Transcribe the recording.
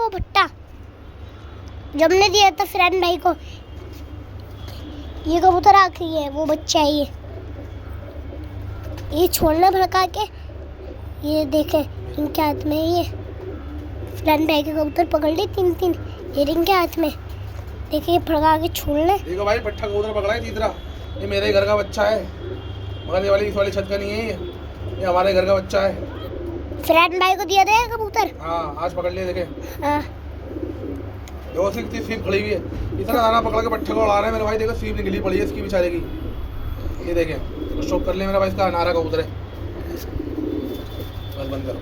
वो भट्टा जो हमने दिया था फ्रेंड भाई को। ये कबूतर आखिरी है, वो बच्चा है ये छोड़ना भड़का के। ये देखे इनके हाथ में ये फ्रेंड भाई के कबूतर पकड़ ली 3-3 ये इनके हाथ में। देखिए ये भड़का के छोड़ना। देखो भाई भट्टा कबूतर पकड़ा है तीसरा। ये मेरे घर का बच्चा है, मगर ये वाली इस वाली छत का नहीं है। ये हमारे घर का बच्चा है। फ्रेंड भाई को दिया था कबूतर। हाँ आज पकड़ लिए। देखे हाँ देखो सीप खड़ी हुई है। इतना दाना पकड़ के पट्टे को उड़ा रहे हैं मेरे भाई। देखो सीप निकली पड़ी है इसकी बेचारे की। ये देखें तो शौक कर ले मेरा भाई, इसका अनारा कबूतर है। बस बंद करो।